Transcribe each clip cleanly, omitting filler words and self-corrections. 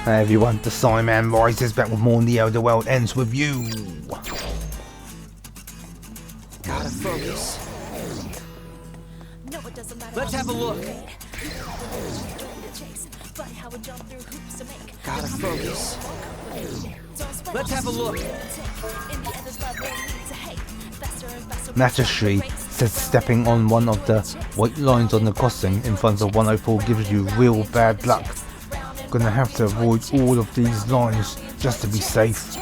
Hey everyone, the Cyman rises back with more Neo. The world ends with you. Gotta focus. Let's have a look. Gotta focus. Let's have a look. Matterstree says stepping on one of the white lines on the crossing in front of 104 gives you real bad luck. Gonna have to avoid all of these lines just to be safe.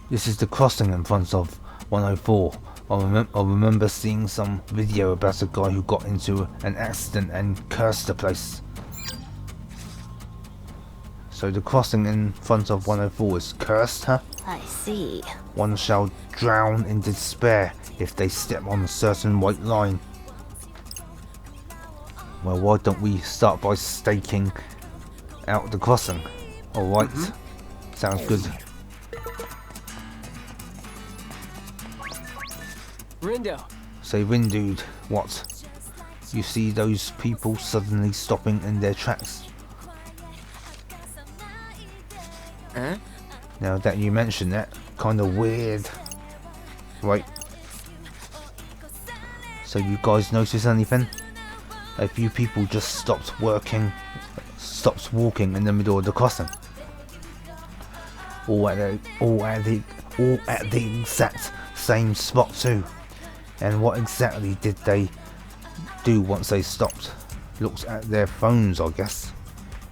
This is the crossing in front of 104. I remember seeing some video about a guy who got into an accident and cursed the place. So the crossing in front of 104 is cursed, huh? I see. One shall drown in despair if they step on a certain white line. Well, why don't we start by staking out the crossing? Alright, sounds good. Rindo. Say, Rindude, what? You see those people suddenly stopping in their tracks? Huh? Now that you mention that, kinda weird. Right. So you guys notice anything? A few people just stopped walking in the middle of the crossing. All at the exact same spot too. And what exactly did they do once they stopped? Looked at their phones, I guess.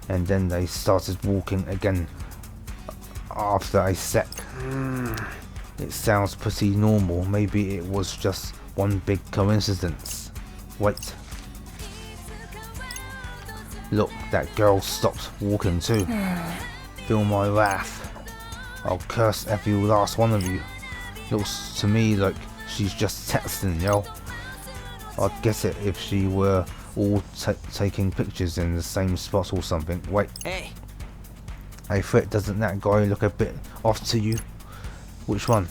And then they started walking again after a sec. It sounds pretty normal. Maybe it was just one big coincidence. Wait. Look, that girl stopped walking too. Feel my wrath. I'll curse every last one of you. Looks to me like she's just texting, yo. I'd get it if she were all taking pictures in the same spot or something. Wait. Hey. Hey Fred, doesn't that guy look a bit off to you? Which one?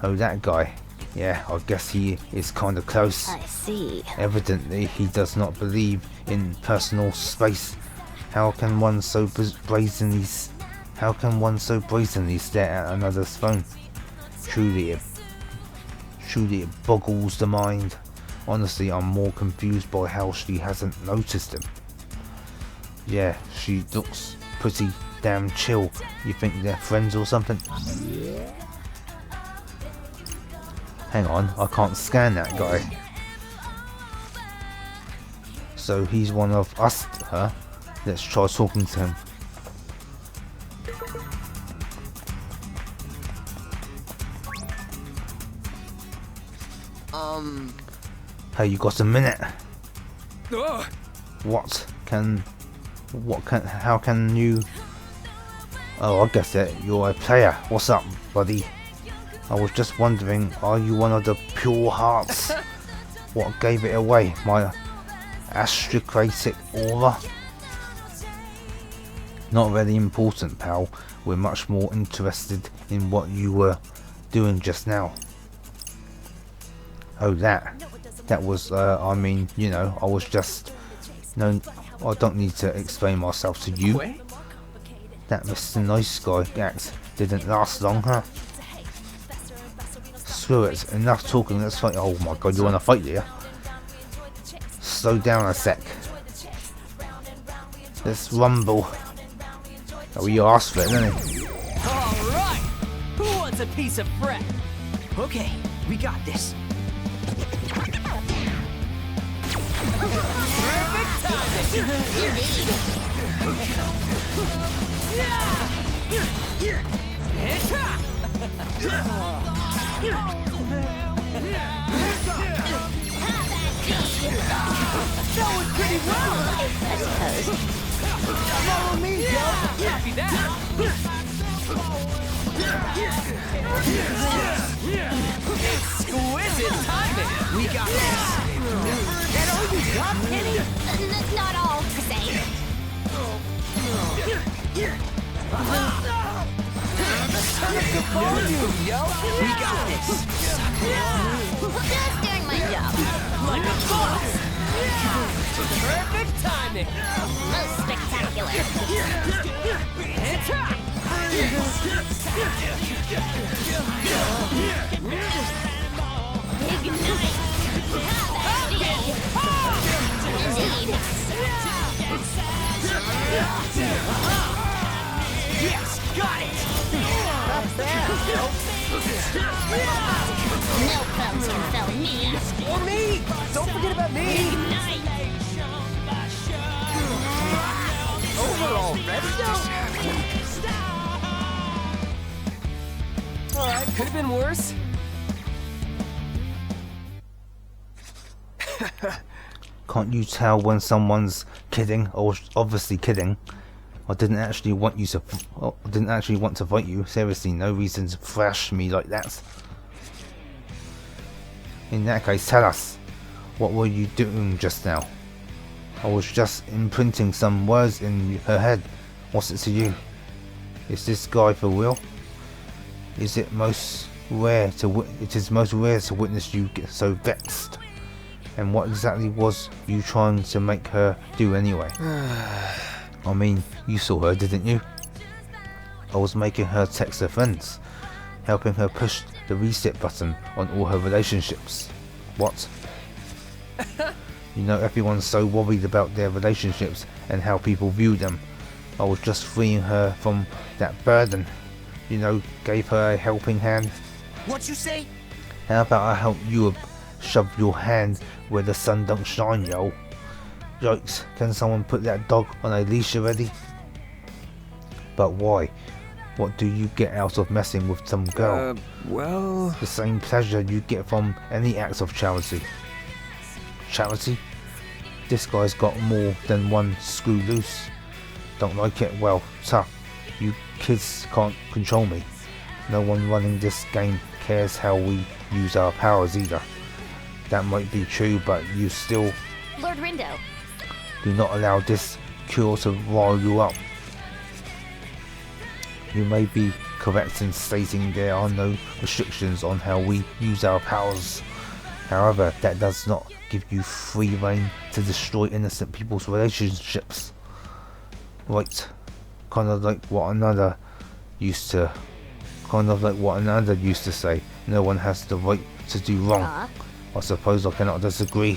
Oh, that guy. Yeah, I guess he is kinda close. I see. Evidently, he does not believe in personal space. How can one so brazenly stare at another's phone? Truly it boggles the mind. Honestly, I'm more confused by how she hasn't noticed him. Yeah, she looks pretty damn chill. You think they're friends or something? Hang on, I can't scan that guy. So he's one of us, huh? Let's try talking to him. Hey, you got a minute? How can you? Oh, I guess it. You're a player. What's up, buddy? I was just wondering, are you one of the pure hearts? What gave it away? My aristocratic aura? Not very important, pal. We're much more interested in what you were doing just now. Oh, that was, I mean, you know, I was just... No, I don't need to explain myself to you. That Mr. Nice Guy act didn't last long, huh? Screw it, enough talking, let's fight. Oh my god, you wanna fight, do you? Slow down a sec. Let's rumble. Oh, you asked for it, didn't you? Alright! Who wants a piece of Fred? Okay, we got this. Perfect That was pretty well, I suppose. Follow me, Joe. Copy that. Exquisite timing. We got this. That all you got, Penny? Not all, per se. Turn up the volume, yo! We got this! Just doing my job. Like a boss! Perfect timing! Most spectacular. Hands up! Ignite. Indeed. Yes, got it! No foes can fell me. Or me! Don't forget about me! Ignite. Over already, though? Alright, could have been worse. Can't you tell when someone's kidding, or obviously kidding? I didn't actually want you to. I didn't actually want to fight you. Seriously, no reason to thrash me like that. In that case, tell us, what were you doing just now? I was just imprinting some words in her head. What's it to you? Is this guy for real? It is most rare to witness you get so vexed. And what exactly was you trying to make her do anyway? I mean, you saw her, didn't you? I was making her text her friends, helping her push the reset button on all her relationships. What? You know, everyone's so worried about their relationships and how people view them. I was just freeing her from that burden. You know, gave her a helping hand. What'd you say? How about I help you shove your hand where the sun don't shine, yo? Yikes, can someone put that dog on a leash already? But why? What do you get out of messing with some girl? Well... The same pleasure you get from any act of charity. Charity? This guy's got more than one screw loose. Don't like it? Well, tough. You kids can't control me. No one running this game cares how we use our powers either. That might be true, but you still Lord Rindo. do not allow this cure to rile you up. You may be correct in stating there are no restrictions on how we use our powers. However, that does not give you free rein to destroy innocent people's relationships. Right, kind of like what another used to say, no one has the right to do wrong. I suppose I cannot disagree.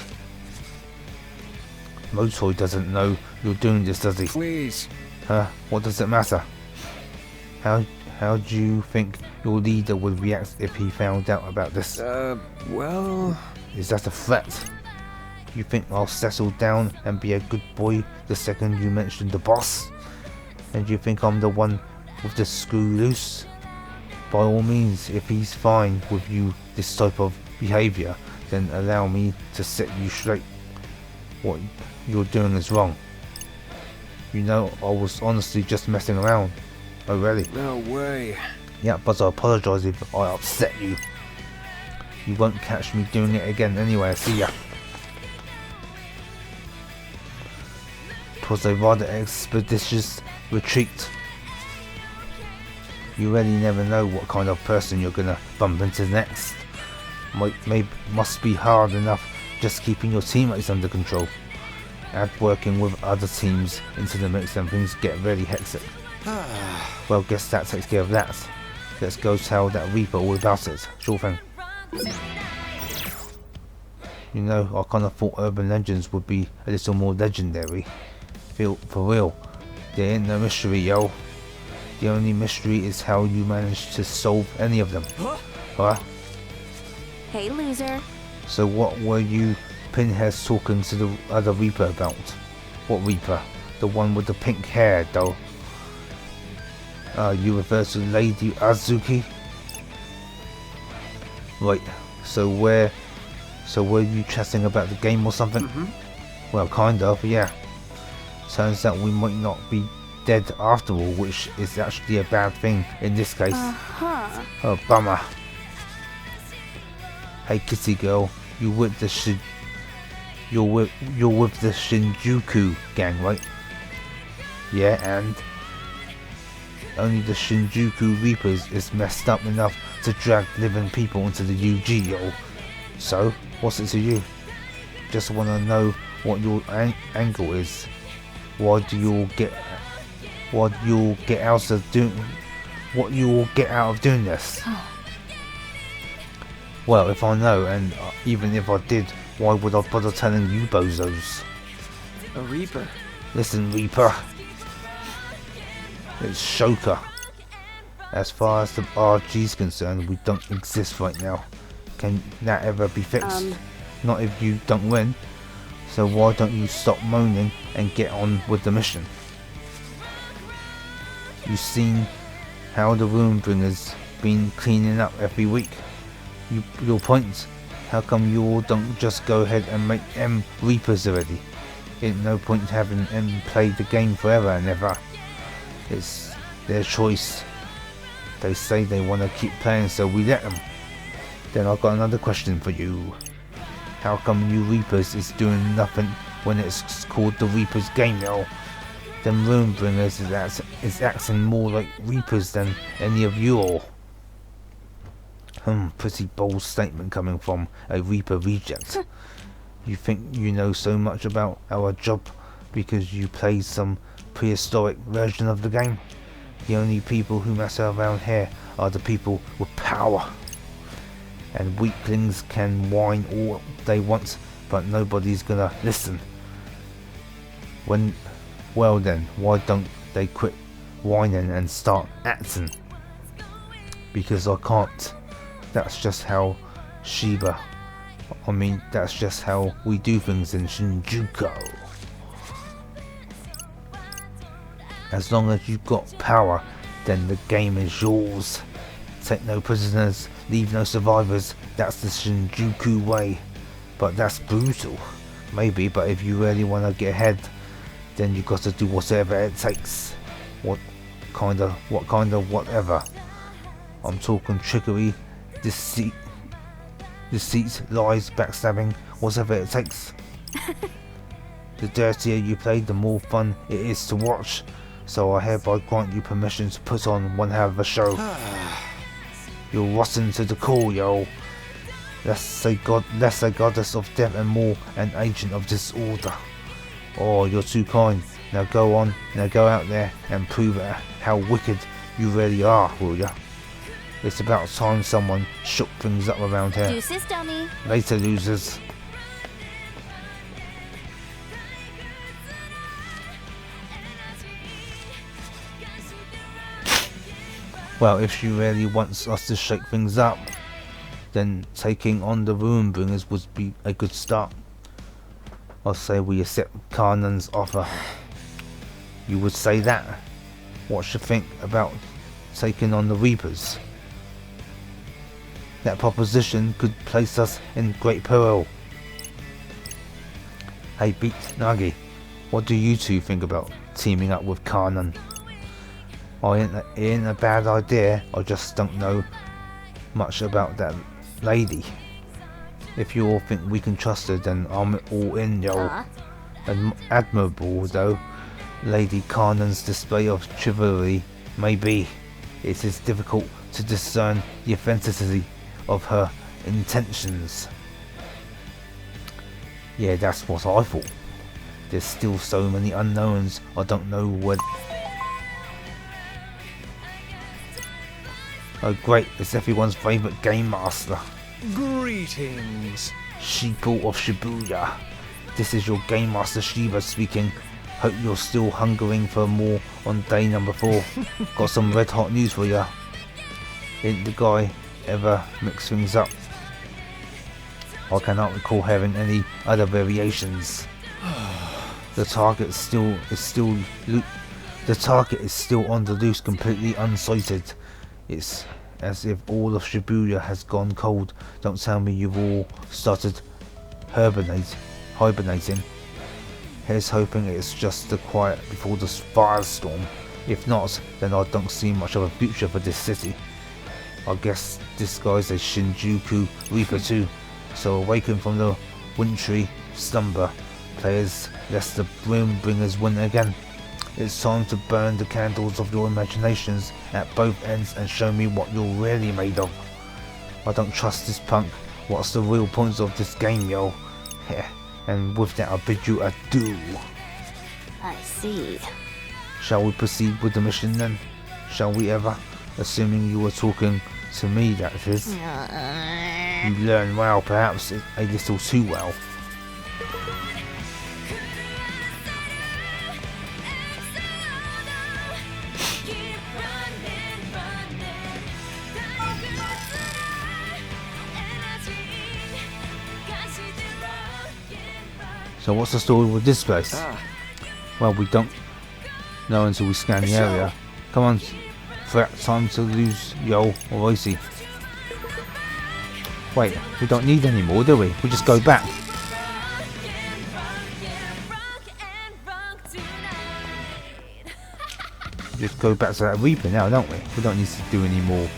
Motoy doesn't know you're doing this, does he? Please. Huh? What does it matter? How do you think your leader would react if he found out about this? Well... Is that a threat? You think I'll settle down and be a good boy the second you mention the boss? And you think I'm the one with the screw loose? By all means, if he's fine with you this type of behaviour, then allow me to set you straight. What you're doing is wrong. You know, I was honestly just messing around. Oh really? No way. Yeah, but I apologise if I upset you. You won't catch me doing it again anyway. See ya. It was a rather expeditious retreat. You really never know what kind of person you're gonna bump into next. Must be hard enough just keeping your teammates under control. Add working with other teams into the mix and things get really hectic. Well, guess that takes care of that. Let's go tell that Reaper all about it. Sure thing. You know, I kind of thought urban legends would be a little more legendary. For real, there ain't no mystery, yo. The only mystery is how you managed to solve any of them. Huh? Hey, loser. So what were you pinheads talking to the other Reaper about? What Reaper? The one with the pink hair, though. You refer to Lady Azuki? Right, so were you chatting about the game or something? Well, kind of, yeah. Turns out we might not be dead after all, which is actually a bad thing in this case. Oh, bummer. Hey kitty girl, you're with the Shinjuku gang, right? Yeah, only the Shinjuku Reapers is messed up enough to drag living people into the UG, yo. So, what's it to you? Just want to know what your angle is. What you all get out of doing this? Well, if I know, and even if I did, why would I bother telling you bozos? A Reaper. Listen, Reaper. It's Shoka. As far as the RG's concerned, we don't exist right now. Can that ever be fixed? Not if you don't win. So why don't you stop moaning and get on with the mission? You've seen how the Ruinbringers been cleaning up every week. Your point, how come you all don't just go ahead and make M Reapers already? Ain't no point having M play the game forever and ever. It's their choice. They say they want to keep playing, so we let them. Then I've got another question for you. How come you Reapers is doing nothing when it's called the Reapers game now? Them Ruinbringers is acting more like Reapers than any of you all. Pretty bold statement coming from a Reaper reject. You think you know so much about our job because you played some prehistoric version of the game? The only people who matter around here are the people with power. And weaklings can whine all they want, but nobody's gonna listen. Well then, why don't they quit whining and start acting? Because I can't. That's just how that's just how we do things in Shinjuku. As long as you've got power, then the game is yours. Take no prisoners, leave no survivors. That's the Shinjuku way. But that's brutal. Maybe, but if you really want to get ahead, then you got to do whatever it takes. What kind of whatever. I'm talking trickery, deceit, lies, backstabbing, whatever it takes. The dirtier you play, the more fun it is to watch. So I hereby grant you permission to put on one hell of a show. You're rotten to the core, yo. Let's say goddess of death and more, an agent of disorder. Oh, you're too kind. Now go on, now go out there and prove how wicked you really are, will ya? It's about time someone shook things up around here. Deuces, dummy. Later, losers. Well, if she really wants us to shake things up, then taking on the Ruinbringers would be a good start. I'll say we accept Kanan's offer. You would say that? What you think about taking on the Reapers? That proposition could place us in great peril. Hey Beat Nagi, what do you two think about teaming up with Kanan? It ain't a bad idea, I just don't know much about that lady. If you all think we can trust her, then I'm all in, yo. Admirable though Lady Kanan's display of chivalry may be, it is difficult to discern the authenticity of her intentions. Yeah, that's what I thought. There's still so many unknowns, I don't know what. Oh great, it's everyone's favourite game master. Greetings. Sheeple of Shibuya. This is your game master Shiba speaking. Hope you're still hungering for more on day number 4. Got some red hot news for ya. Ain't the guy ever mix things up? I cannot recall having any other variations. The target is still on the loose, completely unsighted. It's as if all of Shibuya has gone cold. Don't tell me you've all started hibernating. Here's hoping it's just the quiet before the firestorm. If not, then I don't see much of a future for this city. I guess this guy's a Shinjuku Reaper too. So awaken from the wintry slumber, players, lest the Ruinbringers win again. It's time to burn the candles of your imaginations at both ends and show me what you're really made of. I don't trust this punk. What's the real point of this game, yo? And with that, I bid you adieu. I see. Shall we proceed with the mission then? Shall we ever? Assuming you were talking to me, that is. You learn well, perhaps a little too well. So what's the story with this place? Well, we don't know until we scan the area. Come on, threat, time to lose yo or Icy. Wait, we don't need any more, do we? We just go back. Just go back to that Reaper now, don't we? We don't need to do any more.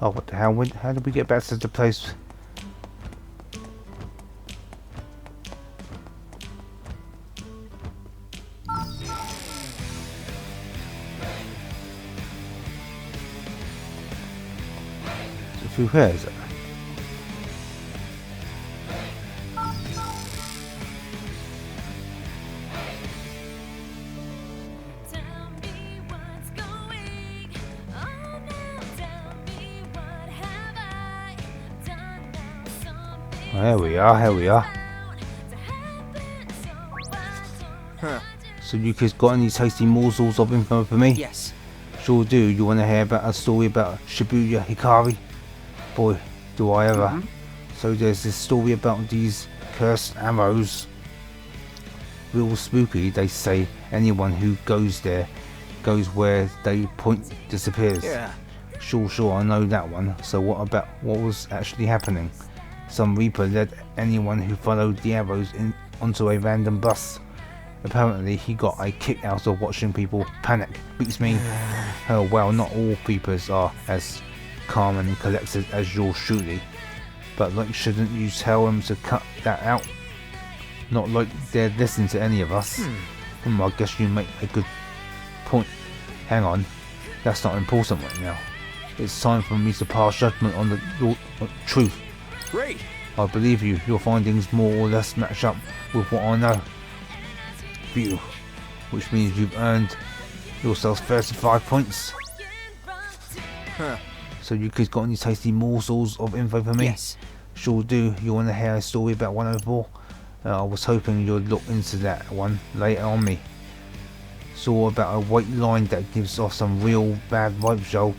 Oh, what the hell? How did we get back to the place? So through here, is it? Here we are, here we are. So you kids got any tasty morsels of info for me? Yes. Sure do. You want to hear about a story about Shibuya Hikari? Boy, do I ever. So there's this story about these cursed arrows. Real spooky, they say. Anyone who goes there goes where they point disappears. Yeah. Sure, I know that one. So what about what was actually happening? Some Reaper led anyone who followed the arrows onto a random bus. Apparently he got a kick out of watching people panic. Beats me. Oh well, not all Reapers are as calm and collected as yours truly. But like, shouldn't you tell them to cut that out? Not like they're listening to any of us. I guess you make a good point. Hang on, that's not important right now. It's time for me to pass judgment on the truth. Great. I believe you. Your findings more or less match up with what I know. Phew. Which means you've earned yourself 35 points. So you kids got any tasty morsels of info for me? Yes. Sure do. You want to hear a story about 104? I was hoping you'd look into that one later on me. Saw about a white line that gives off some real bad vibes, yo.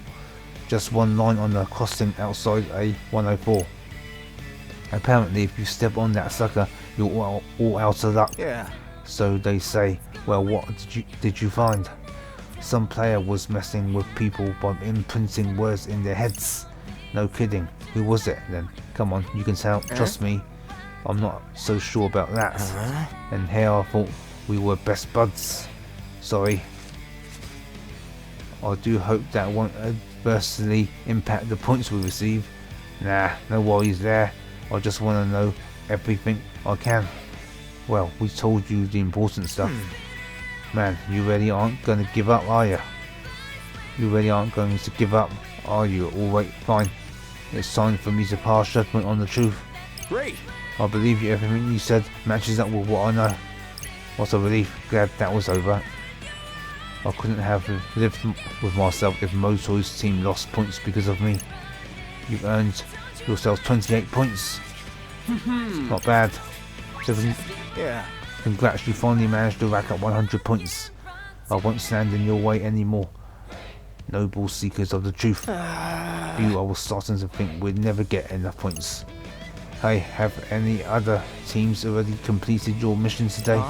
Just one line on the crossing outside a 104. Apparently if you step on that sucker, you're all out of luck. Yeah. So they say. Well, what did you find? Some player was messing with people by imprinting words in their heads. No kidding. Who was it then? Come on, you can tell. Trust me, I'm not so sure about that. And here I thought we were best buds. Sorry. I do hope that won't adversely impact the points we receive. Nah, no worries there. I just want to know everything I can. Well, we told you the important stuff. Man, you really aren't going to give up, are you? You really aren't going to give up, are you? Alright, fine. It's time for me to pass judgment on the truth. Great. I believe you. Everything you said matches up with what I know. What a relief. Glad that was over. I couldn't have lived with myself if Motoy's team lost points because of me. You've earned yourself 28 points. Not bad. Yeah. Congrats, you finally managed to rack up 100 points. I won't stand in your way anymore. noble seekers of the truth. You, I was starting to think we'd never get enough points. Hey, have any other teams already completed your mission today?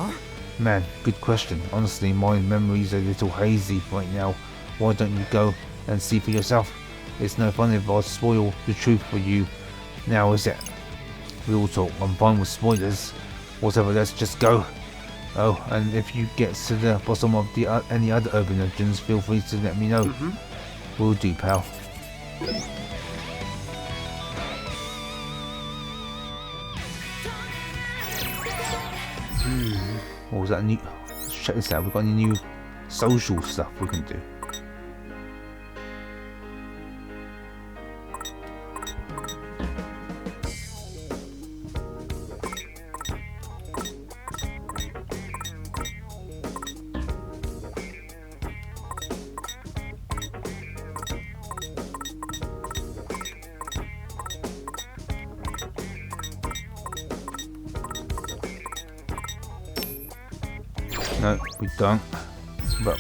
Man, good question. Honestly, my memory's a little hazy right now. Why don't you go and see for yourself? It's no fun if I spoil the truth for you now, is it? Real talk, I'm fine with spoilers. Whatever, let's just go. Oh, and if you get to the bottom of the any other urban legends, feel free to let me know. Will do, pal. What was that new? Let's check this out. We've got any new social stuff we can do. No, we don't. But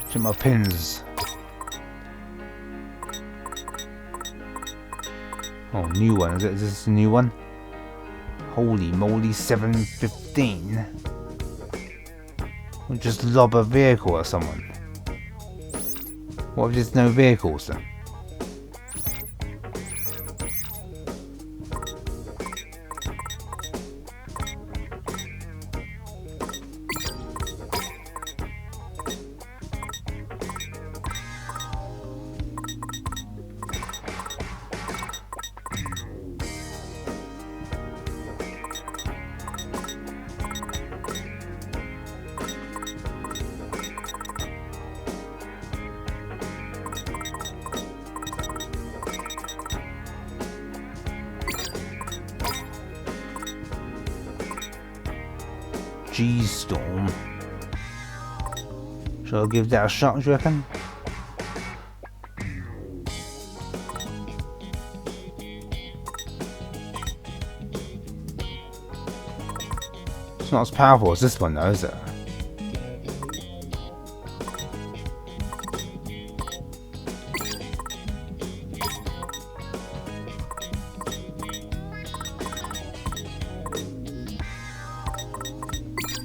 check my pins. Oh, new one. Is this a new one? Holy moly, 715. We'll just lob a vehicle at someone. What if there's no vehicles then? G-Storm. Shall I give that a shot, do you reckon? It's not as powerful as this one though, is it?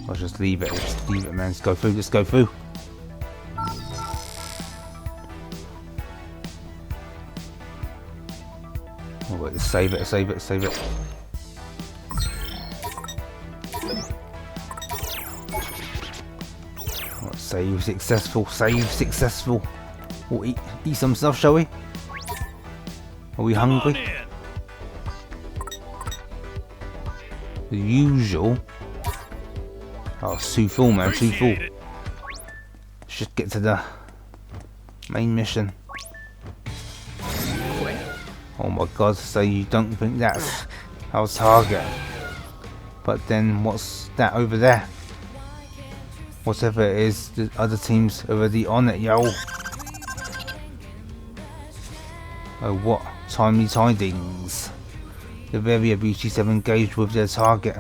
I'll just leave it, man. Let's go through, let's go through. Oh wait, let's save it, save it, save it. Oh, save successful, save successful. We'll eat some stuff, shall we? Are we hungry? The usual. Oh, too full, man, too full. Let's just get to the main mission. Oh my god, so you don't think that's our target. But then what's that over there? Whatever it is, the other team's already on it, yo. Oh, what timely tidings. The Varia Beauties have engaged with their target.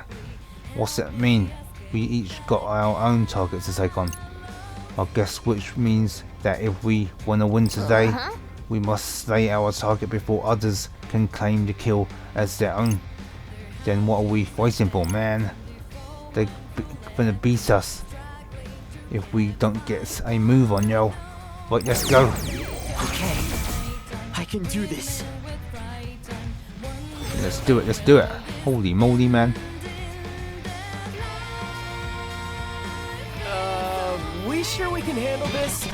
What's that mean? We each got our own target to take on. I guess which means that if we want to win today, we must slay our target before others can claim the kill as their own. Then what are we waiting for, man? They're gonna beat us if we don't get a move on, yo. Right, let's go. Okay, I can do this. Let's do it, let's do it. Holy moly, man. We sure we can handle this?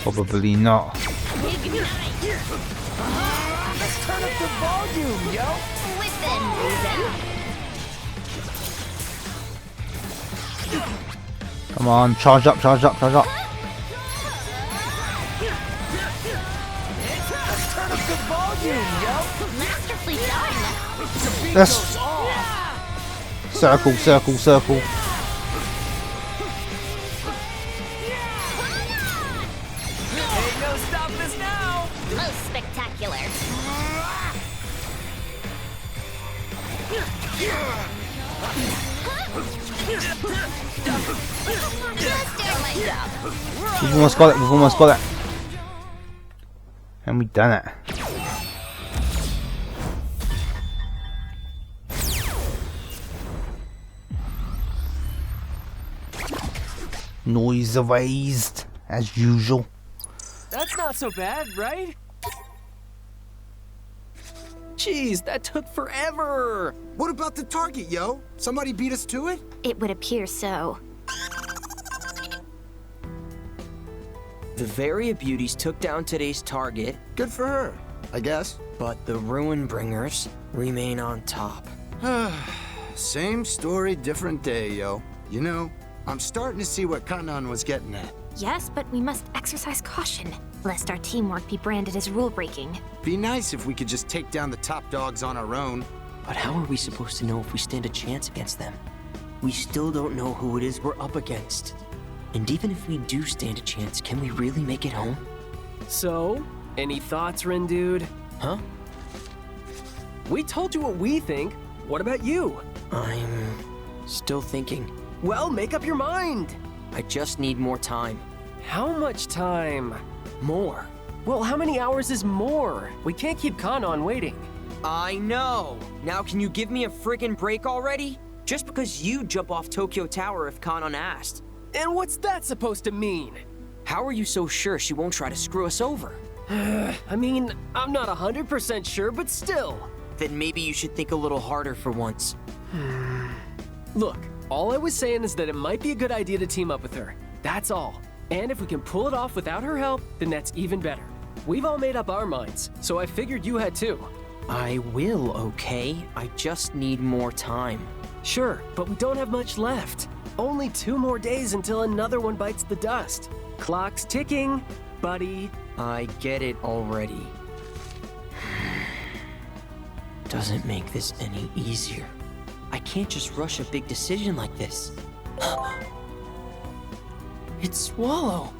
Probably not. Let's turn up the volume, yo! Within reason. Come on, charge up, charge up, charge up. Let's turn up the volume, yo! Masterfully done. Let's circle, circle, circle. Ain't no stopping us now! Most spectacular. We've almost got it, we've almost got it. And we done it. Noise erased, as usual. That's not so bad, right? Jeez, that took forever! What about the target, yo? Somebody beat us to it? It would appear so. The Varia Beauties took down today's target, Good for her, I guess. but the Ruin Bringers remain on top. Same story, different day, yo. You know, I'm starting to see what Kanan was getting at. Yes, but we must exercise caution, lest our teamwork be branded as rule-breaking. Be nice if we could just take down the top dogs on our own. But how are we supposed to know if we stand a chance against them? We still don't know who it is we're up against. And even if we do stand a chance, can we really make it home? So, any thoughts, Rin dude? Huh? We told you what we think. What about you? I'm still thinking. Well, make up your mind. I just need more time. How much time? More. Well, how many hours is more? We can't keep Kanan waiting. I know! Now can you give me a friggin' break already? Just because you jump off Tokyo Tower if Kanan asked. And what's that supposed to mean? How are you so sure she won't try to screw us over? I mean, I'm not 100% sure, but still. Then maybe you should think a little harder for once. Look, all I was saying is that it might be a good idea to team up with her. That's all. And if we can pull it off without her help, then that's even better. We've all made up our minds, so I figured you had too. I will, okay? I just need more time. Sure, but we don't have much left. Only 2 more days until another one bites the dust. Clock's ticking, buddy. I get it already. Doesn't make this any easier. I can't just rush a big decision like this. It's Swallow.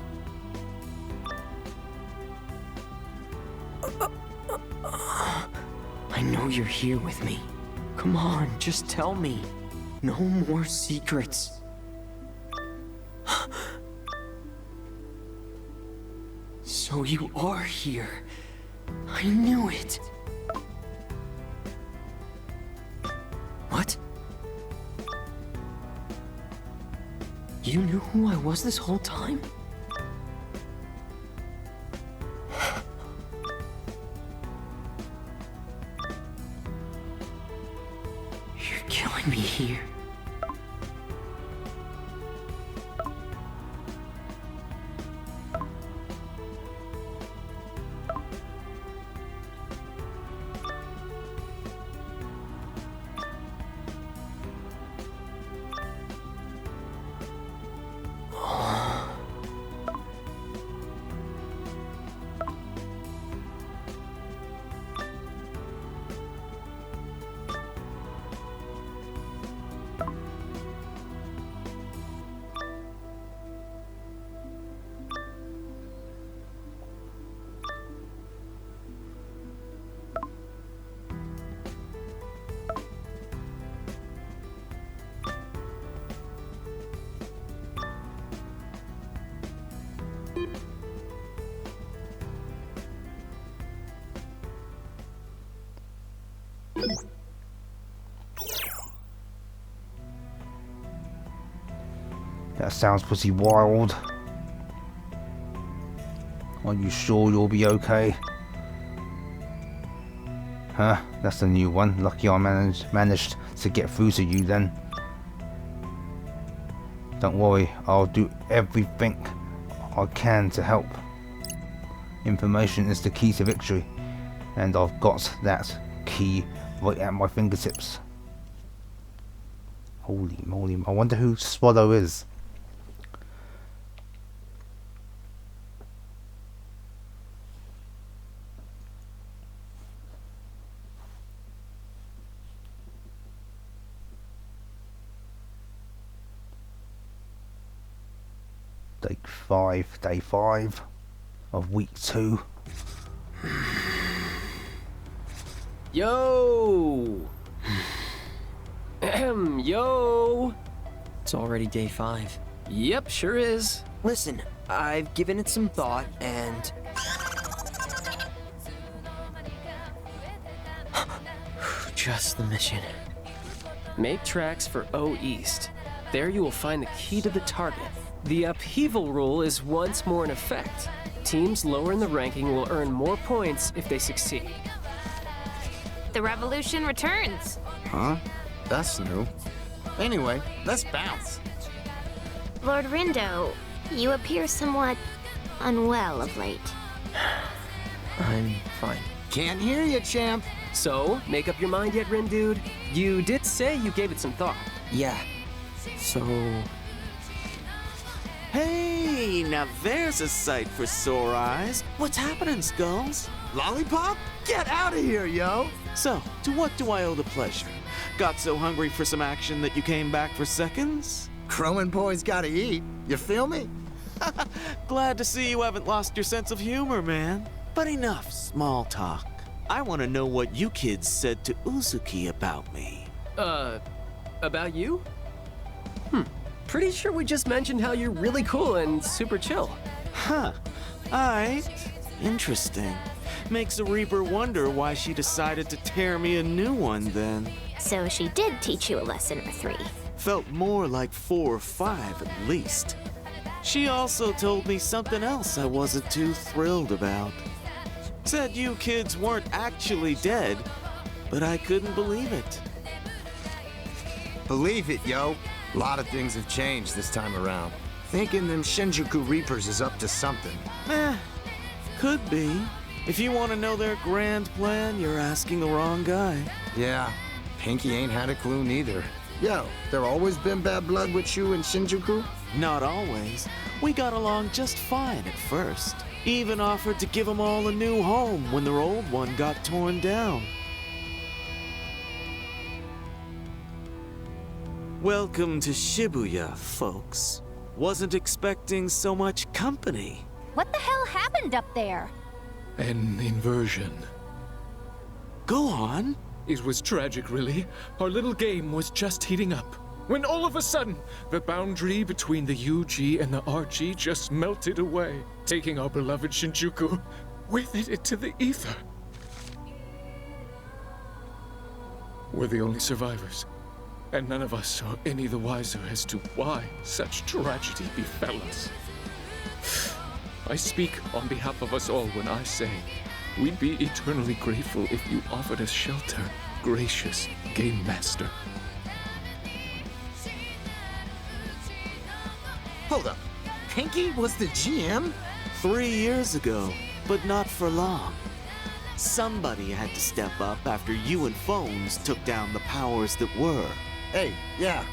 I know you're here with me. Come on, just tell me. No more secrets. So you are here. I knew it. What? You knew who I was this whole time? You're killing me here. That sounds pretty wild. Are you sure you'll be okay? Huh? That's a new one. Lucky I managed to get through to you then. Don't worry, I'll do everything I can to help. Information is the key to victory, and I've got that key right at my fingertips. Holy moly, I wonder who Swallow is. Day 5 of week 2. Yo! Yo! It's already day 5. Yep, sure is. Listen, I've given it some thought, and just the mission. Make tracks for O East. There you will find the key to the target. The upheaval rule is once more in effect. Teams lower in the ranking will earn more points if they succeed. The revolution returns. Huh? That's new. Anyway, let's bounce. Lord Rindo, you appear somewhat unwell of late. I'm fine. Can't hear you, champ. So, make up your mind yet, Rin Dude? You did say you gave it some thought. Yeah. So... Hey, now there's a sight for sore eyes. What's happening, Skulls? Lollipop? Get out of here, yo! So, to what do I owe the pleasure? Got so hungry for some action that you came back for seconds? Crowing boys gotta eat. You feel me? Glad to see you haven't lost your sense of humor, man. But enough small talk. I want to know what you kids said to Uzuki about me. About you? Pretty sure we just mentioned how you're really cool and super chill. Huh. Alright. Interesting. Makes a Reaper wonder why she decided to tear me a new one then. So she did teach you a lesson or 3. Felt more like 4 or 5 at least. She also told me something else I wasn't too thrilled about. Said you kids weren't actually dead, but I couldn't believe it. Believe it, yo. A lot of things have changed this time around. Thinking them Shinjuku Reapers is up to something. Could be. If you want to know their grand plan, you're asking the wrong guy. Yeah, Pinky ain't had a clue neither. Yo, there always been bad blood with you and Shinjuku? Not always. We got along just fine at first. Even offered to give them all a new home when their old one got torn down. Welcome to Shibuya, folks. Wasn't expecting so much company. What the hell happened up there? An inversion. Go on. It was tragic, really. Our little game was just heating up. When all of a sudden, the boundary between the UG and the RG just melted away, taking our beloved Shinjuku with it into the ether. We're the only survivors, and none of us are any the wiser as to why such tragedy befell us. I speak on behalf of us all when I say we'd be eternally grateful if you offered us shelter, gracious Game Master. Hold up. Pinky was the GM? 3 years ago, but not for long. Somebody had to step up after you and Phones took down the powers that were. Hey, yeah.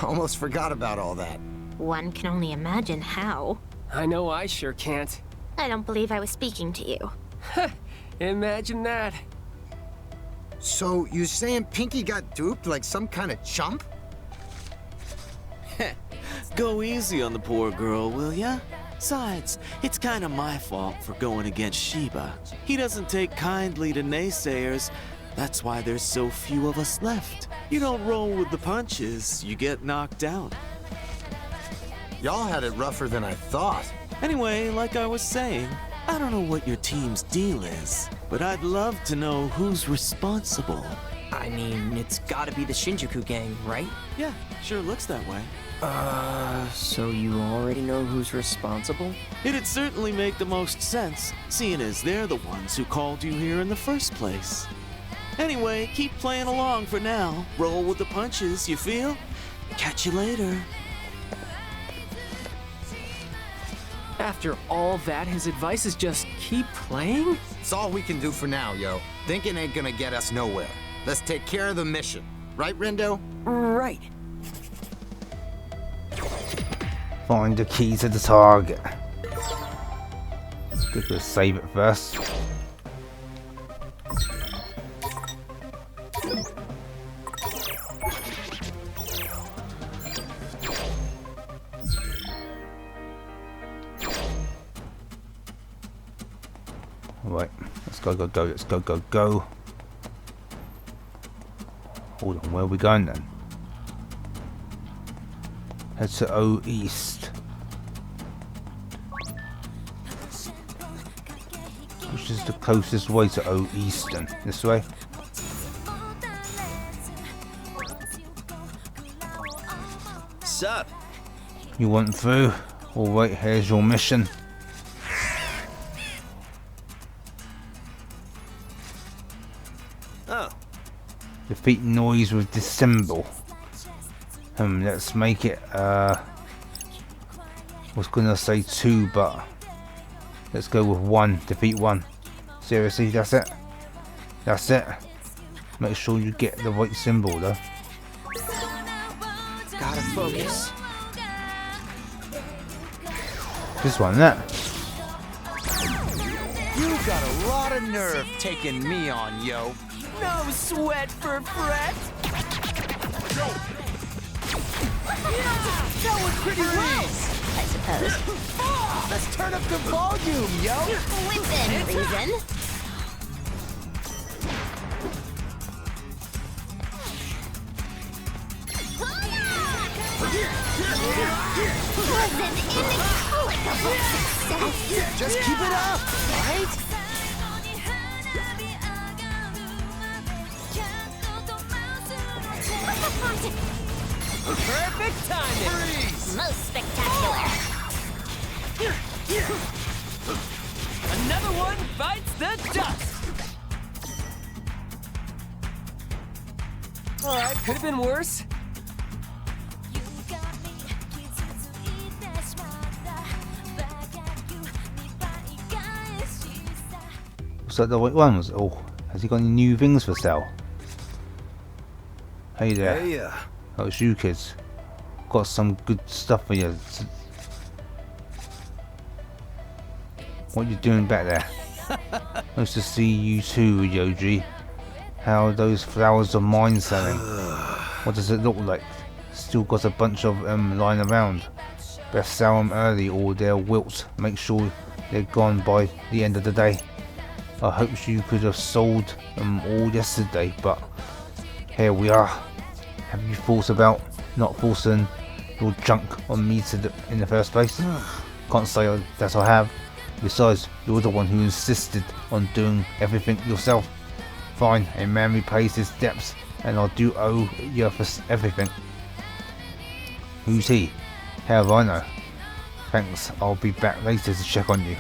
Almost forgot about all that. One can only imagine how. I know I sure can't. I don't believe I was speaking to you. Imagine that. So, you saying Pinky got duped like some kind of chump? Go easy on the poor girl, will ya? Besides, it's kinda my fault for going against Shiba. He doesn't take kindly to naysayers. That's why there's so few of us left. You don't roll with the punches, you get knocked out. Y'all had it rougher than I thought. Anyway, like I was saying, I don't know what your team's deal is, but I'd love to know who's responsible. I mean, it's gotta be the Shinjuku gang, right? Yeah, sure looks that way. So you already know who's responsible? It'd certainly make the most sense, seeing as they're the ones who called you here in the first place. Anyway, keep playing along for now. Roll with the punches, you feel? Catch you later. After all that, his advice is just keep playing? It's all we can do for now, yo. Thinking ain't gonna get us nowhere. Let's take care of the mission. Right, Rindo? Right. Find the key to the target. Good to save it first. Right, let's go, let's go. Hold on, where are we going then? Head to O East. Which is the closest way to O East then? This way? What's up? You went through? Alright, here's your mission. Oh. Defeat noise with this symbol. Let's make it, was gonna say 2, but let's go with 1. Defeat 1. Seriously, that's it? That's it? Make sure you get the right symbol though. Gotta focus. This one, that. You got a lot of nerve taking me on, yo. No sweat for Fret. That was pretty well. I suppose. Let's turn up the volume, yo. Within reason. Was an inexplicable success. Just keep it up, right? Perfect timing. Most spectacular. Another one bites the dust. Alright, could have been worse. Was that the right one? Oh, has he got any new things for sale? Hey there. Hey, Oh, it's you kids. Got some good stuff for you. What you doing back there? Nice to see you too, Yoji. How are those flowers of mine selling? What does it look like? Still got a bunch of them lying around. Best sell them early or they'll wilt. Make sure they're gone by the end of the day. I hoped you could have sold them all yesterday, but here we are. Have you thought about not forcing your junk on me in the first place? Can't say that I have. Besides, you're the one who insisted on doing everything yourself. Fine, a man repays his debts, and I do owe you for everything. Who's he? How have I know? Thanks, I'll be back later to check on you.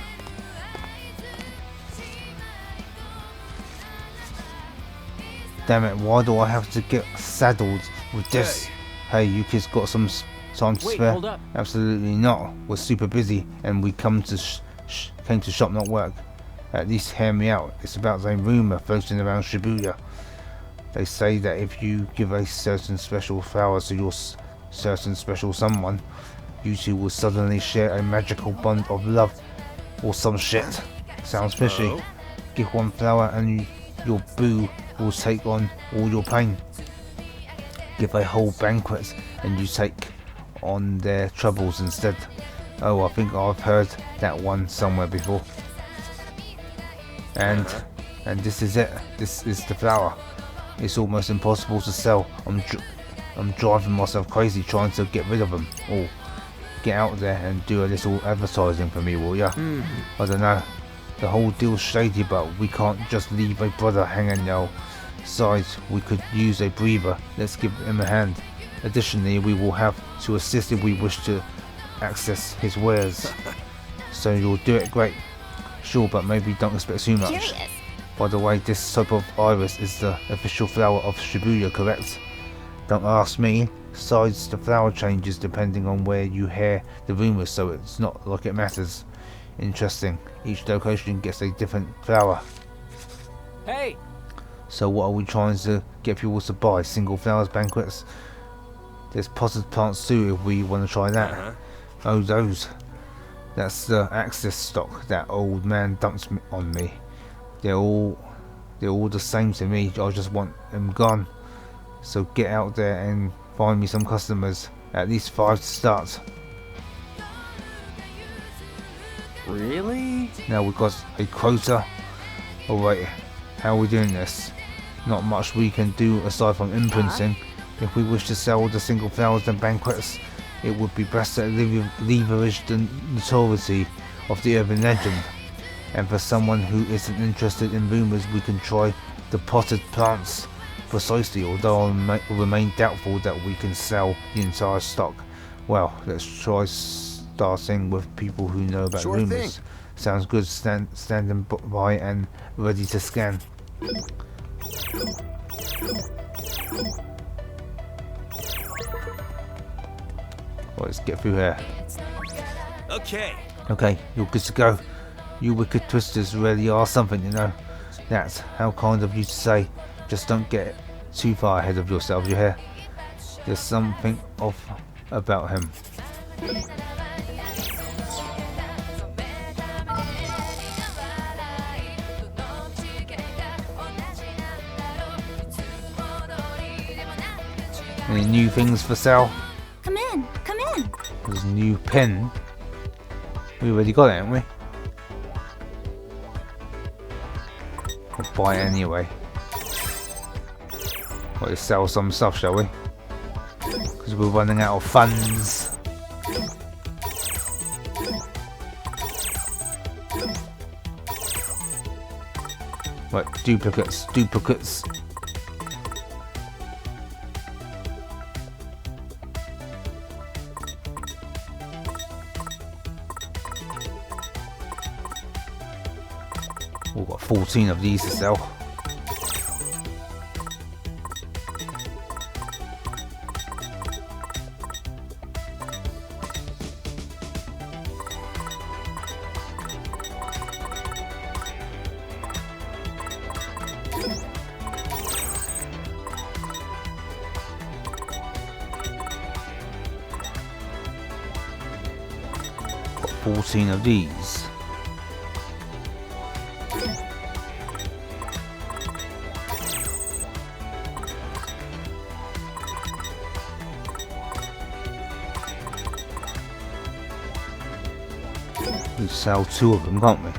Damn it, why do I have to get saddled with this? Hey, you kids got some time to Wait, spare? hold up. Absolutely not. We're super busy and we came to shop, not work. At least hear me out. It's about a rumor floating around Shibuya. They say that if you give a certain special flower to your certain special someone, you two will suddenly share a magical bond of love or some shit. Sounds fishy. Give one flower and your boo will take on all your pain. Give a whole banquet and you take on their troubles instead. Oh, I think I've heard that one somewhere before. And this is it. This is the flower. It's almost impossible to sell. I'm driving myself crazy trying to get rid of them. Oh, get out there and do a little advertising for me, will ya? I don't know. The whole deal's shady, but we can't just leave a brother hanging now. Besides, we could use a breather. Let's give him a hand. Additionally, we will have to assist if we wish to access his wares. So you'll do it, great. Sure, but maybe don't expect too much. Curious. By the way, this type of iris is the official flower of Shibuya, correct? Don't ask me. Besides, the flower changes depending on where you hear the rumors, so it's not like it matters. Interesting. Each location gets a different flower. Hey, So what are we trying to get people to buy? Single flowers banquets? There's potted plants too if we want to try that. Oh, those. That's the Axis stock that old man dumped on me. They're all the same to me. I just want them gone. So get out there and find me some customers. At least 5 to start. really? Now we've got a quota. Alright, how are we doing this? Not much we can do aside from imprinting. If we wish to sell the single flowers and banquets, it would be best to leverage the notoriety of the urban legend. And for someone who isn't interested in rumors, we can try the potted plants. Precisely, although I remain doubtful that we can sell the entire stock. Well, let's try starting with people who know about Sure rumors. thing. Sounds good. Standing by and ready to scan. Well, let's get through here. Okay. Okay, you're good to go. You wicked twisters really are something, you know. That's how kind of you to say. Just don't get too far ahead of yourselves, you hear? There's something off about him. Any new things for sale? Come in, come in. There's a new pen. We already got it, haven't we? We'll buy it anyway. Well, let's sell some stuff, shall we? Because we're running out of funds. Right, duplicates, duplicates. We've got 14 of these to sell. Got 14 of these. We sell 2 of them, can't we?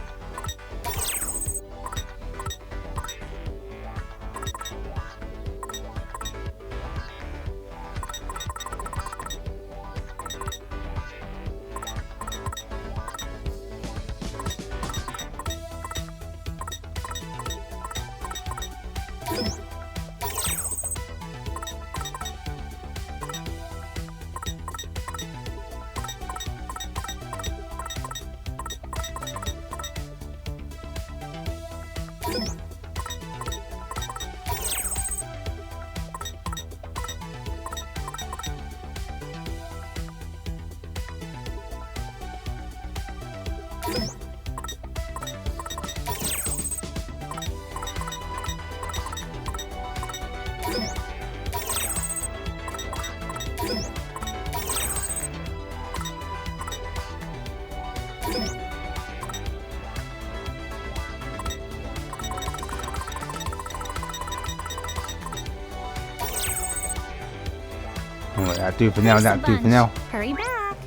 Alright, that'll do for now, Here's the that'll do for bunch. now. Hurry back.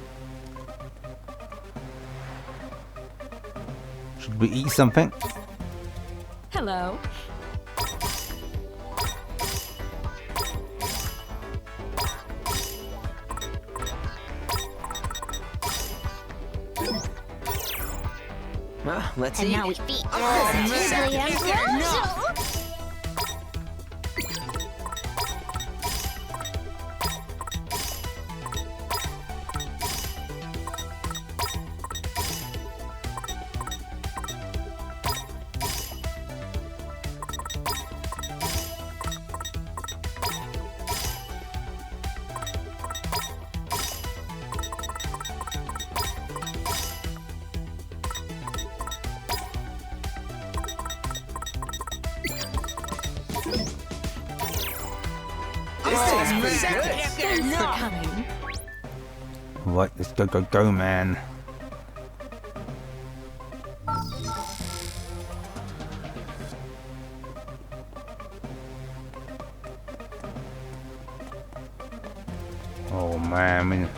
Should we eat something? Hello. Well, let's And eat. now we feed this ugly emperor. Thanks for coming. Right, let's go, go, go, man. Oh man, I mean,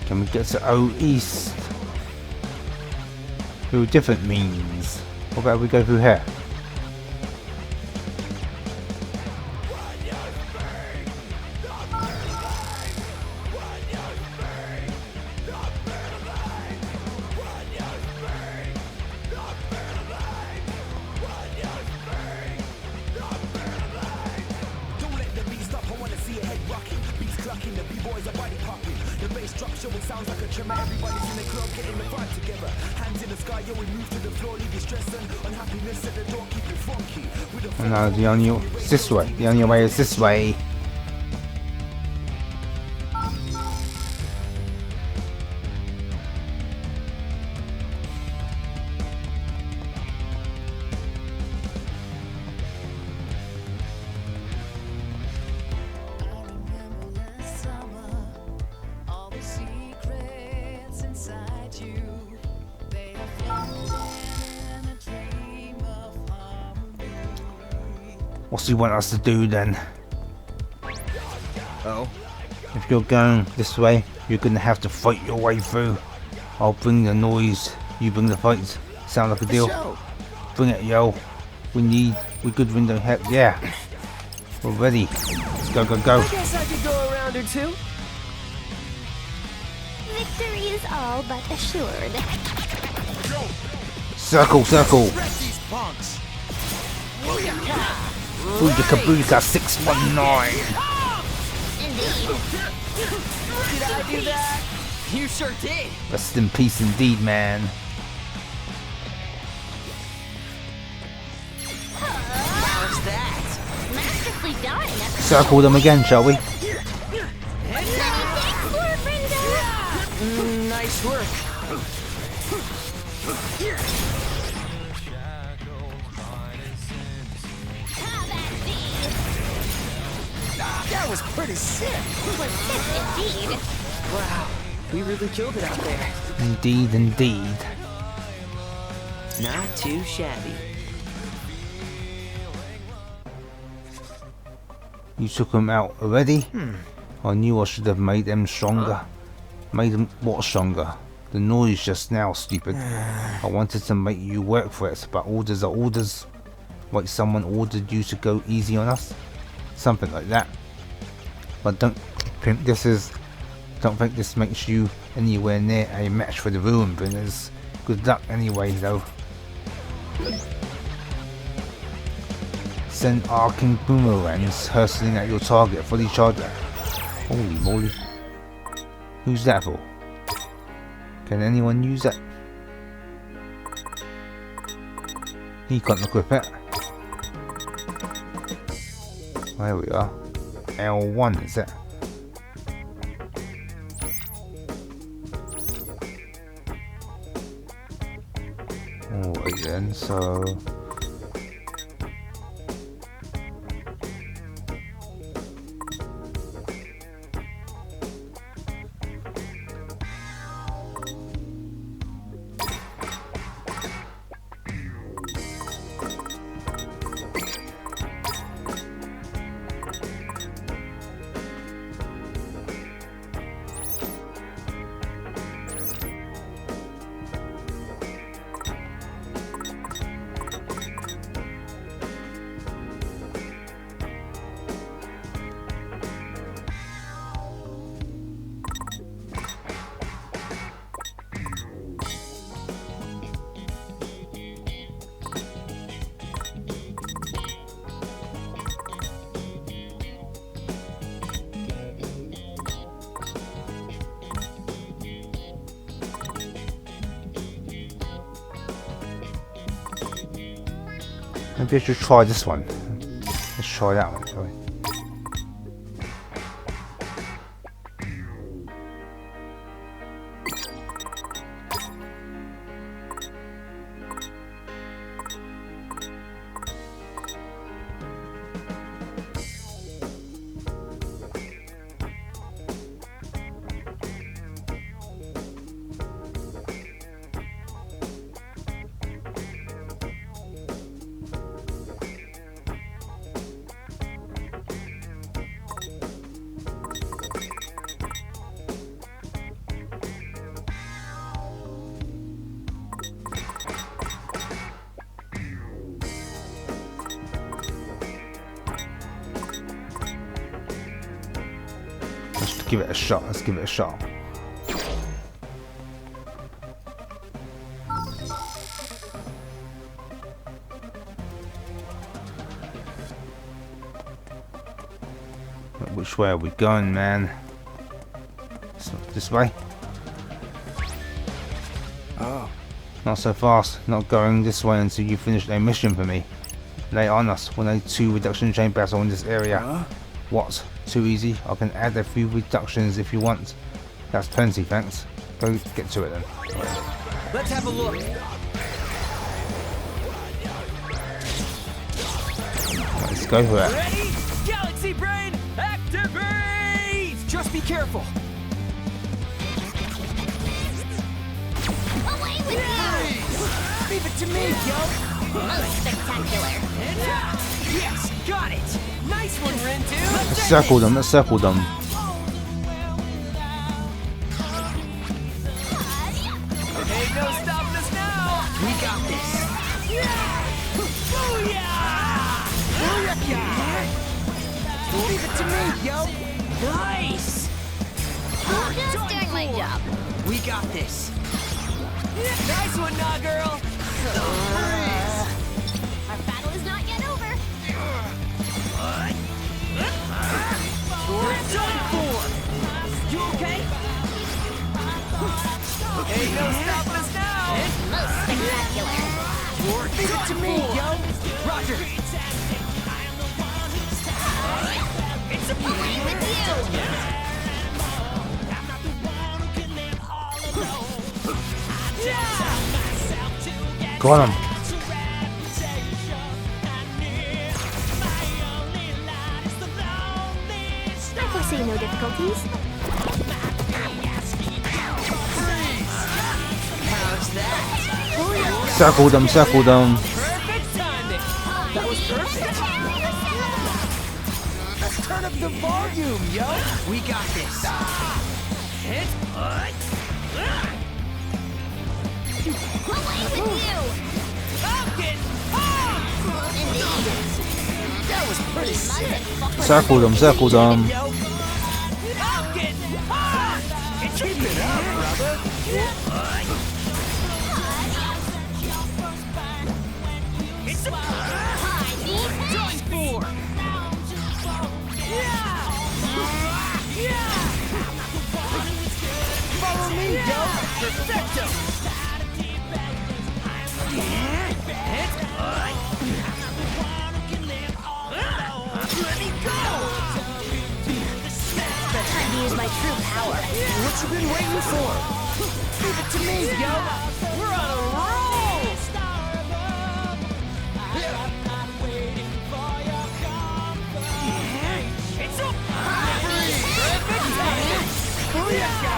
can we get to O East through different means? What about we go through here? Oh no, the only it's this way. The only way is this way. What's he want us to do then? Oh? If you're going this way, you're gonna have to fight your way through. I'll bring the noise, you bring the fights. Sound like a deal? Bring it, yo. We good window help. Yeah. We're ready. Let's go, go, go. I guess I could go a round or two. Victory is all but assured. Circle, circle. Booyaka Booyaka 619. Indeed. Did I do that? You sure did. Rest in peace indeed, man. How's that? Masterfully done. Circle them again, shall we? Many thanks, Lord Rindo. Nice work. That was pretty sick. Was sick indeed. Wow, we really killed it out there. Indeed, indeed. Not too shabby. You took them out already? I knew I should have made them stronger. Made them what stronger? The noise just now, stupid. I wanted to make you work for it, but orders are orders. Like someone ordered you to go easy on us? Something like that. But don't think this makes you anywhere near a match for the Ruin Bringers. Good luck anyway, though. Send arcing boomerangs hurtling at your target, fully charged. Holy moly. Who's that for? Can anyone use that? He can't equip it. There we are. L1 is it? Alright then, so maybe I should try this one. Let's try that one, shall we? Let's give it a shot. Let's give it a shot. Which way are we going, man? This way. Oh. Not so fast. Not going this way until you finish a mission for me. Lay on us when a 2 reduction chain battle in this area. Huh? What? Too easy? I can add a few reductions if you want. That's plenty, thanks. Go get to it then. Let's have a look. Let's go for it. Ready? Galaxy Brain, activate! Just be careful. Away with you! Leave it to me, yo. Most spectacular. Yes, got it. Nice one, Rindu. Let's circle them. Let's circle them. Ain't no stopping us now. We got this. Booyah! Booyah! Leave it to me, yo. Nice. Just doing my job. We got this. Nice one, Nah Girl. Our battle is not yet over. You're done for. You okay? Ain't no stopping us now. Most spectacular. Leave it to me, yo. Roger. Away with you! Got him. I foresee no difficulties. How's that? Circle them. Circle them. Perfect timing. That was perfect. Let's turn up the volume, yo. We got this. Hit. Away with you! Falcon. Indeed. That was pretty sick. Circle them. Circle them. Yo. Falcon. Keep it up, brother. It's a done for. Follow me, yo. Perfecto. Let me go. Time to use my true power. What you been waiting for? Leave it to me, yo. We're on a roll. It's a perfect timing. Booyaka.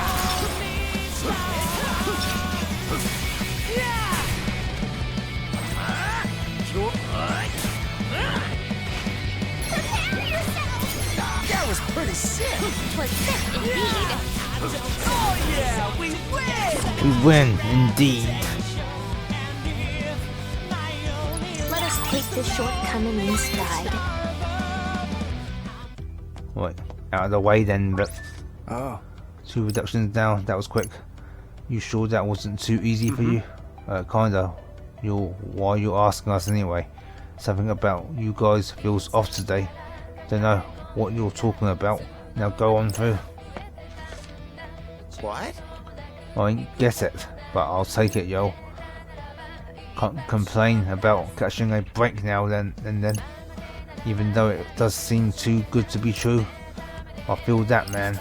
That was pretty sick. Twas sick indeed. Oh yeah, we win. We win, indeed. Let us take this shortcoming in stride. Right, out of the way then, but Oh. 2 reductions down. That was quick. You sure that wasn't too easy for you? Kinda. Why you asking us anyway? Something about you guys feels off today. Don't know what you're talking about. Now go on through. What? I get it, but I'll take it, yo. Can't complain about catching a break now and then. Even though it does seem too good to be true. I feel that, man.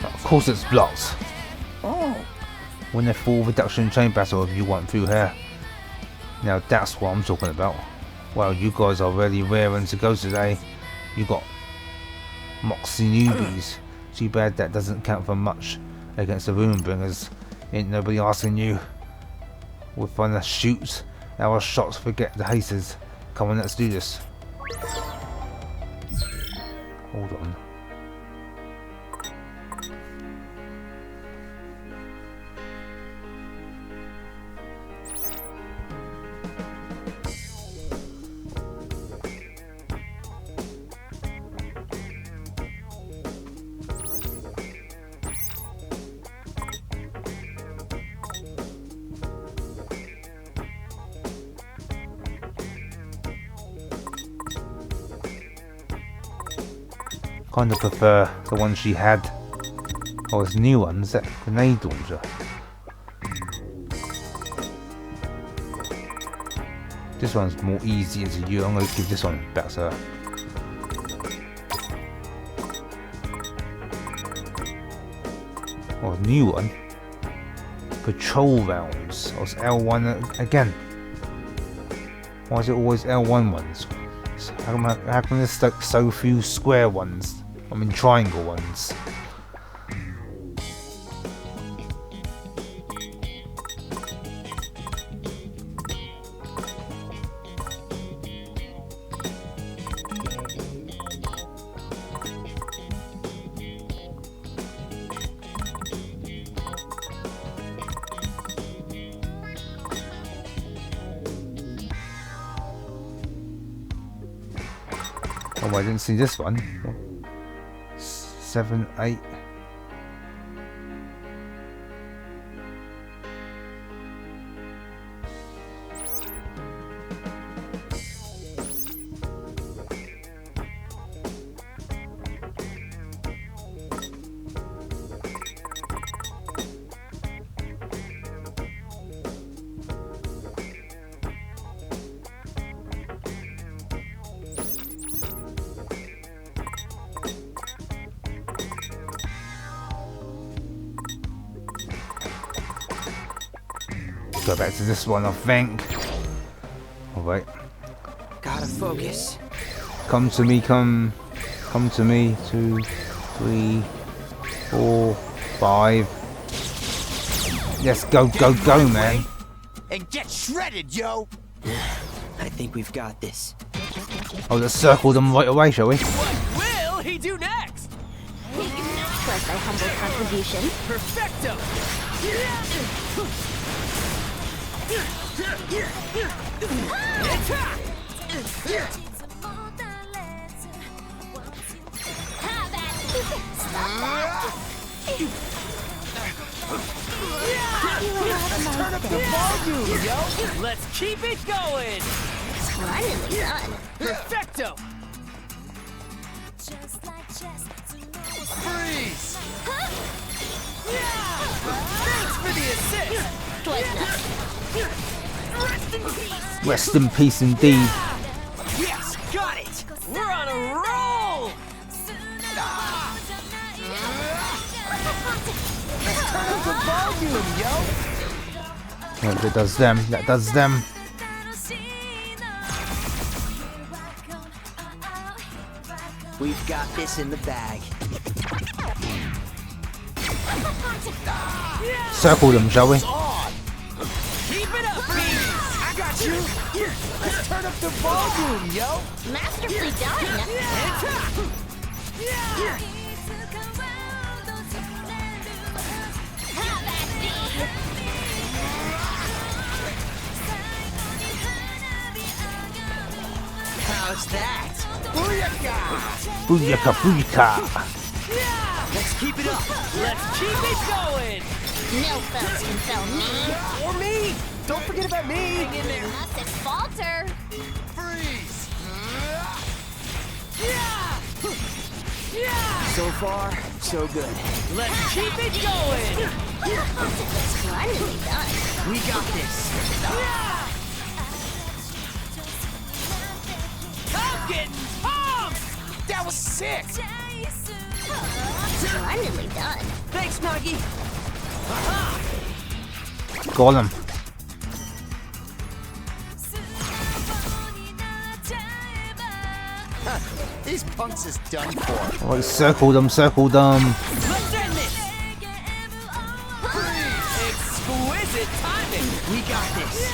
Of course it's blocked. Oh. When a full reduction chain battle if you want through here. Now that's what I'm talking about. Well, you guys are really raring to go today. You got Moxie newbies. Too bad that doesn't count for much against the Runebringers. Ain't nobody asking you. We're trying to shoot our shots, forget the haters. Come on, let's do this. Hold on. Kind of prefer the one she had. Oh, it's new ones. That grenade launcher. This one's more easier to use. I'm going to give this one back to her. Oh, new one. Patrol rounds. Oh, it's L1 again. Why is it always L1 ones? How come there's so few square ones? I mean triangle ones. Oh, I didn't see this one. 7, 8. Go back to this one, I think. Oh wait. Gotta focus. Come to me, come to me. 2, 3, 4, 5. Yes, go, man. And get shredded, yo! I think we've got this. Oh, let's circle them right away, shall we? What will he do next? Was thy humble contribution. Perfecto! Turn up the volume, yo! Let's keep it going! Splendidly done. Perfecto! Freeze! Thanks for the assist! Twice enough. Rest in peace indeed. Yes, got it! We're on a roll! Turn up the volume, yo! Yeah, that does them. That does them. We've got this in the bag. Circle them, shall we? Keep it up, bees! I got you! Let's turn up the volume, yo! Masterfully done. How's that? Booyaka, booyaka. Let's keep it up. Let's keep it going! No foes can fell me. Or me! Don't forget about me! Mustn't falter. So far, so good. Let's keep it going! Splendidly done. We got this. I'm getting pumped! That was sick! Splendidly done. Thanks, Nagi. Got them. These punks is done for. Oh, circle them, circle them. Let's end this! Exquisite timing! We got this.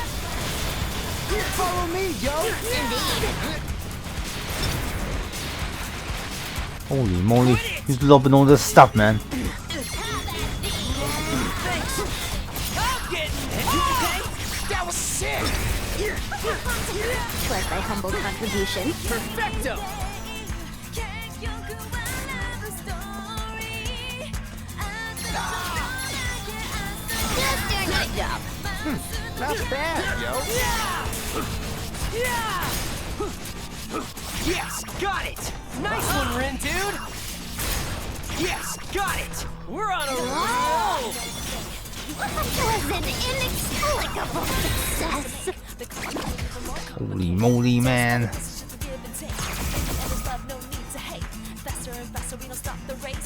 Follow me, yo! Indeed. Holy moly. He's lobbing all this stuff, man. I'm getting pumped! That was sick! Was thy humble contribution. Perfecto! Just doing my job. Not bad, yo! Yes, got it! Nice one, Rin, dude! Yes, got it! We're on a roll! That was an inexplicable success. Holy moly, man.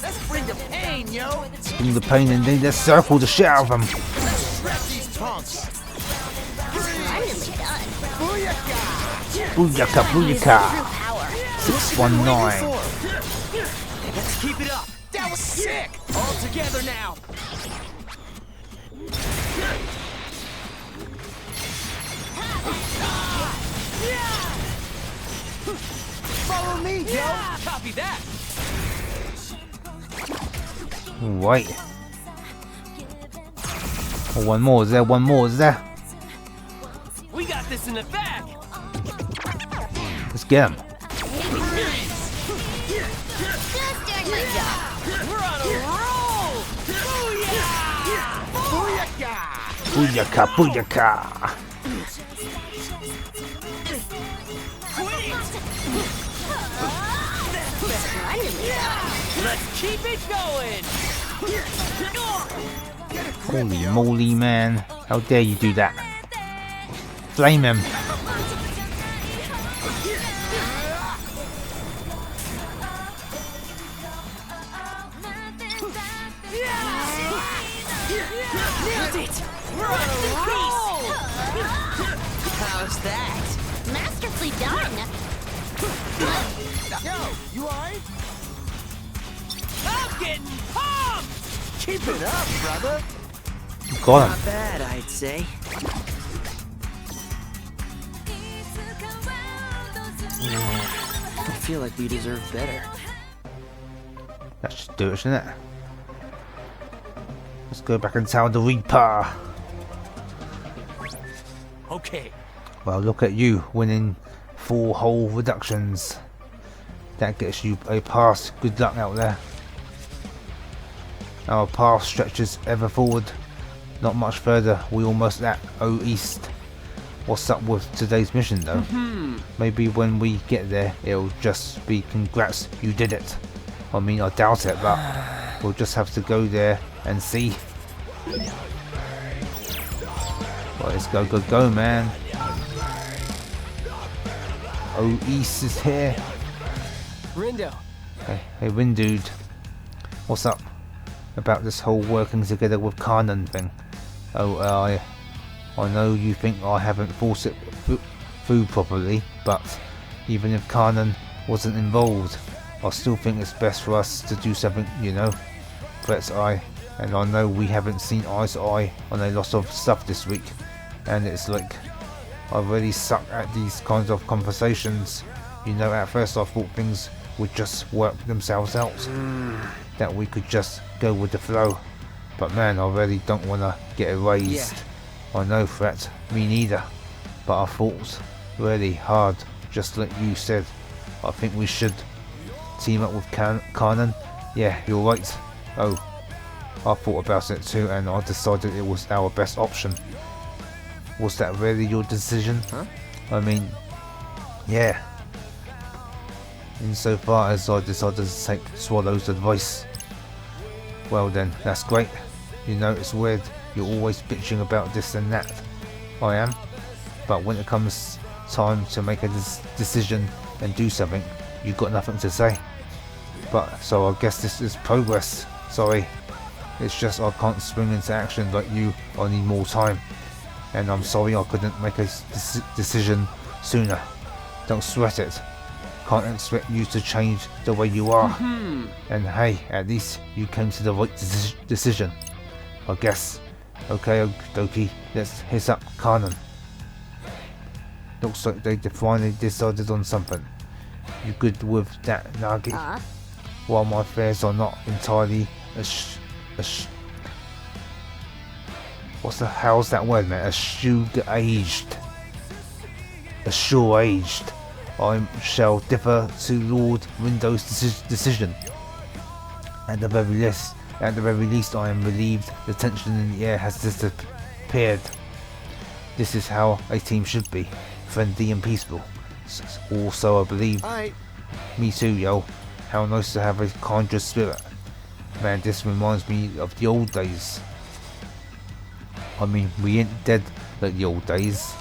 Let's bring the pain, yo. Bring the pain and then just circle the shit out of them. Wrap these punks. Finally done. Booyaka, booyaka. True power. 619. Let's keep it up. That was sick. All together now. Follow me, yo. Copy that. Right. Oh, one more, is there? One more, is there? We got this in the bag. Let's get him. Just doing my job. We're on a roll. Booyah! Booyaka. Booyaka, booyaka. Finally done. Let's keep it going. Holy moly, man. How dare you do that? Flame him. Nailed it. We're on a roll. How's that? Masterfully done. Yo, you alright? I'm getting pumped. Keep it up, brother. Got him. Bad, I'd say. I feel like we deserve better. That should do it, shouldn't it? Let's go back and tell the Reaper. Okay. Well, look at you winning 4 whole reductions. That gets you a pass. Good luck out there. Our path stretches ever forward. Not much further. We almost at O East. What's up with today's mission though? Maybe when we get there it'll just be congrats, you did it. I mean, I doubt it, but we'll just have to go there and see. Well, let's go, go, go, man. O East is here. Rindo. Hey, Rin dude. What's up about this whole working together with Kanan thing? Oh, I know you think I haven't forced it through properly, but even if Kanan wasn't involved, I still think it's best for us to do something, you know. But and I know we haven't seen eye to eye on a lot of stuff this week, and it's like I really suck at these kinds of conversations. You know, at first I thought things would just work themselves out, that we could just go with the flow. But man, I really don't want to get erased. I know, Fred, me neither. But I thought really hard, just like you said. I think we should team up with Kanan. Yeah, you're right. Oh, I thought about it too, and I decided it was our best option. Was that really your decision? Huh? I mean, yeah. Insofar as I decided to take Swallow's advice. Well then, that's great. You know, it's weird. You're always bitching about this and that. I am. But when it comes time to make a decision and do something, you've got nothing to say. But, so I guess this is progress. Sorry. It's just I can't spring into action like you. I need more time. And I'm sorry I couldn't make a decision sooner. Don't sweat it. Can't expect you to change the way you are. And hey, at least you came to the right decision, I guess. Okay, Doki, let's hit up Kanan. Looks like they finally decided on something. You good with that, Nagi? While my fears are not entirely how's that word, man? Assuaged. I shall differ to Lord Rindo's decision. At the very least, I am relieved the tension in the air has disappeared. This is how a team should be, friendly and peaceful. Also, I believe. Alright. Me too, yo. How nice to have a kindred spirit. Man, this reminds me of the old days. I mean, we ain't dead like the old days,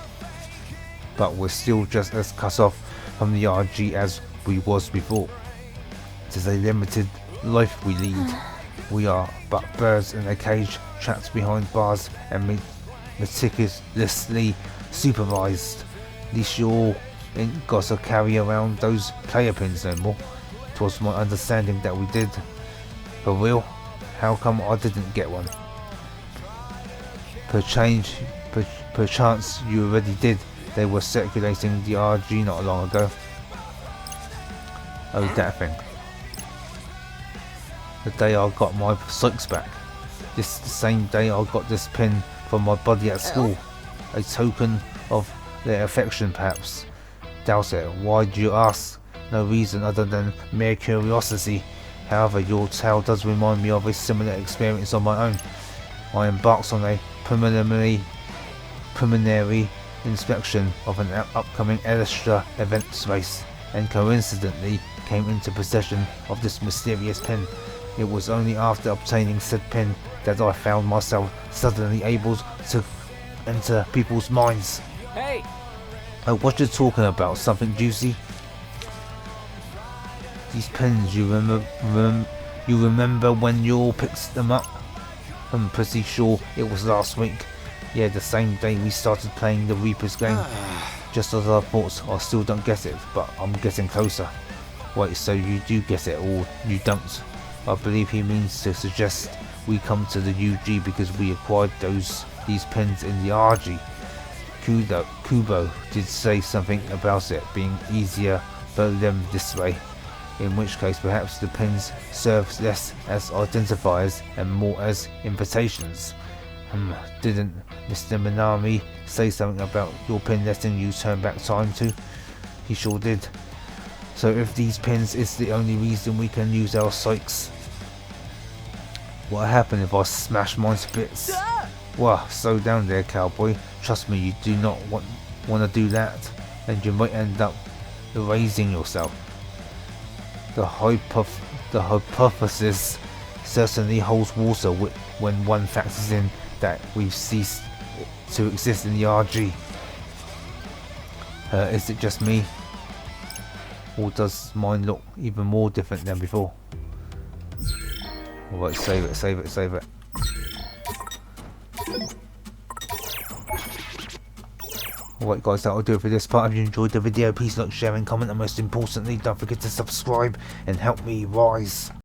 but we're still just as cut off from the RG as we was before. It is a limited life we lead. We are but birds in a cage, trapped behind bars and meticulously supervised. At least you all ain't got to carry around those player pins no more. 'Twas my understanding that we did. For real? How come I didn't get one? Perchance you already did. They were circulating the RG not long ago. Oh, that thing. The day I got my Sykes back. This the same day I got this pin from my buddy at school. A token of their affection, perhaps. Doubt it. Why do you ask? No reason other than mere curiosity. However, your tale does remind me of a similar experience on my own. I embarked on a preliminary inspection of an upcoming Elistra event space, and coincidentally came into possession of this mysterious pin. It was only after obtaining said pin that I found myself suddenly able to enter people's minds. Hey! Oh, what you talking about? Something juicy? These pins, you remember when you all picked them up? I'm pretty sure it was last week. Yeah, the same day we started playing the Reaper's game. Just as I thought. I still don't get it, but I'm getting closer. Wait, so you do get it or you don't? I believe he means to suggest we come to the UG because we acquired these pins in the RG. Kubo did say something about it being easier for them this way. In which case perhaps the pins serve less as identifiers and more as invitations. Didn't Mr. Minami say something about your pin letting you turn back time too? He sure did. So if these pins is the only reason we can use our Sykes, what happened if I smash mine to bits? Wow, slow down there, cowboy. Trust me, you do not want to do that, and you might end up erasing yourself. The hypothesis certainly holds water when one factors in that we've ceased to exist in the RG. Is it just me? Or does mine look even more different than before? Alright, save it. Alright guys, that'll do it for this part. If you enjoyed the video, please like, share and comment, and most importantly, don't forget to subscribe and help me rise.